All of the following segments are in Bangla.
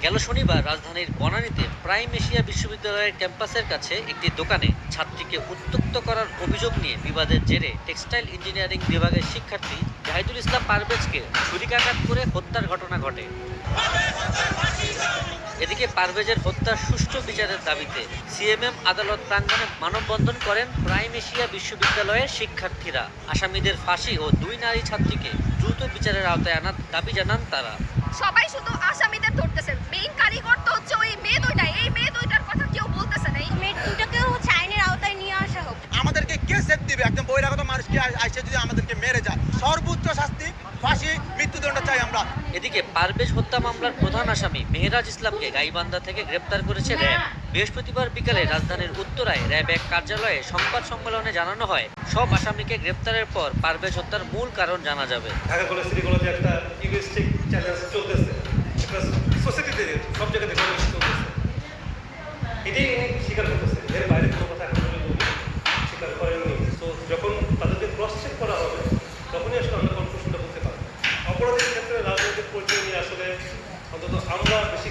গেল শনিবার রাজধানীর বনানীতে প্রাইম এশিয়া বিশ্ববিদ্যালয়ের ক্যাম্পাসের কাছে একটি দোকানে ছাত্রীকে উত্ত্যক্ত করার অভিযোগ নিয়ে বিবাদের জেরে টেক্সটাইল ইঞ্জিনিয়ারিং বিভাগের শিক্ষার্থী জাহিদুল ইসলাম পারভেজকে ছুরিকাঘাত করে হত্যার ঘটনা ঘটে। এদিকে পারভেজের হত্যার সুষ্ঠু বিচারের দাবিতে সিএমএম আদালত প্রাঙ্গণে মানববন্ধন করেন প্রাইম এশিয়া বিশ্ববিদ্যালয়ের শিক্ষার্থীরা। আসামিদের ফাঁসি ও দুই নারী ছাত্রীকে দ্রুত বিচারের আওতায় আনার দাবি জানান তারা। সবাই শুধু আসামিদের ধরতেছেন, মেইন কারিগর তো হচ্ছে ওই মেয়ে দুইটা। এই মেয়ে দুইটার কথা কেউ বলতেছে না। এই মেয়ে দুইটাকেও হচ্ছে আইনের আওতায় নিয়ে আসা হোক। আমাদেরকে কে সেফ দিবে? একদম বহিরাগত মানুষকে আইসে যদি আমাদেরকে মেরে যায়, সর্বোচ্চ শাস্তি ফাঁসি, মৃত্যুদণ্ড চাই আমরা। এদিকে পারভেজ হত্যা মামলার প্রধান আসামি মেহেরাজ ইসলামকে গাইবান্ধা থেকে গ্রেপ্তার করেছে র্যাব। বৃহস্পতিবার বিকালে রাজধানীর উত্তরায় র্যাব এক কার্যালয়ে সংবাদ সম্মেলনে জানানো হয়, সব আসামিকে গ্রেপ্তারের পর পারভেজ হত্যার মূল কারণ জানা যাবে। ঢাকা কলেজ সিটি কলেজে একটা ইগোইস্টিক চ্যালেঞ্জ চলতেছে, একটা সোসাইটিতে সব জায়গাতে চলতেছে, এটাই স্বীকার করতেছে। এর বাইরে কোনো কথা এখন স্বীকার করেননি। তো যখন তাদেরকে ক্রস চেক করা হবে তখনই আসলে আমরা কনফিউশনটা করতে পারবো। অপরাধের ক্ষেত্রে রাজনৈতিক পরিচয় নিয়ে আসলে অন্তত আমরা বেশি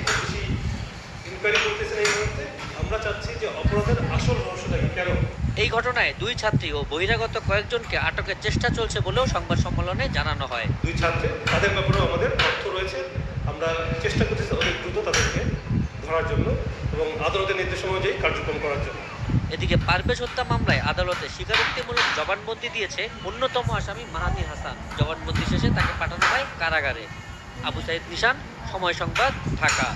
ইনকোয়ারি করতেছি না। এই মুহূর্তে আমরা চাচ্ছি যে অপরাধের আসল রহস্যটা কেন। এই ঘটনায় দুই ছাত্রী ও বহিরাগত কয়েকজনকে আটকের চেষ্টা চলছে বলেও সংবাদ সম্মেলনে জানানো হয়। দুই ছাত্রী, তাদের ব্যাপারেও আমাদের তথ্য রয়েছে। আমরা চেষ্টা করতেছি অনেক দ্রুত তাদেরকে ধরার জন্য এবং আদালতের নির্দেশ অনুযায়ী কার্যক্রম করার জন্য। এদিকে পারভেজ হত্যা মামলায় আদালতে স্বীকারোক্তিমূলক জবানবন্দি দিয়েছে অন্যতম আসামি মাহাদি হাসান। জবানবন্দি শেষে তাকে পাঠানো হয় কারাগারে। আবু সাইদ নিশান, সময় সংবাদ, ঢাকা।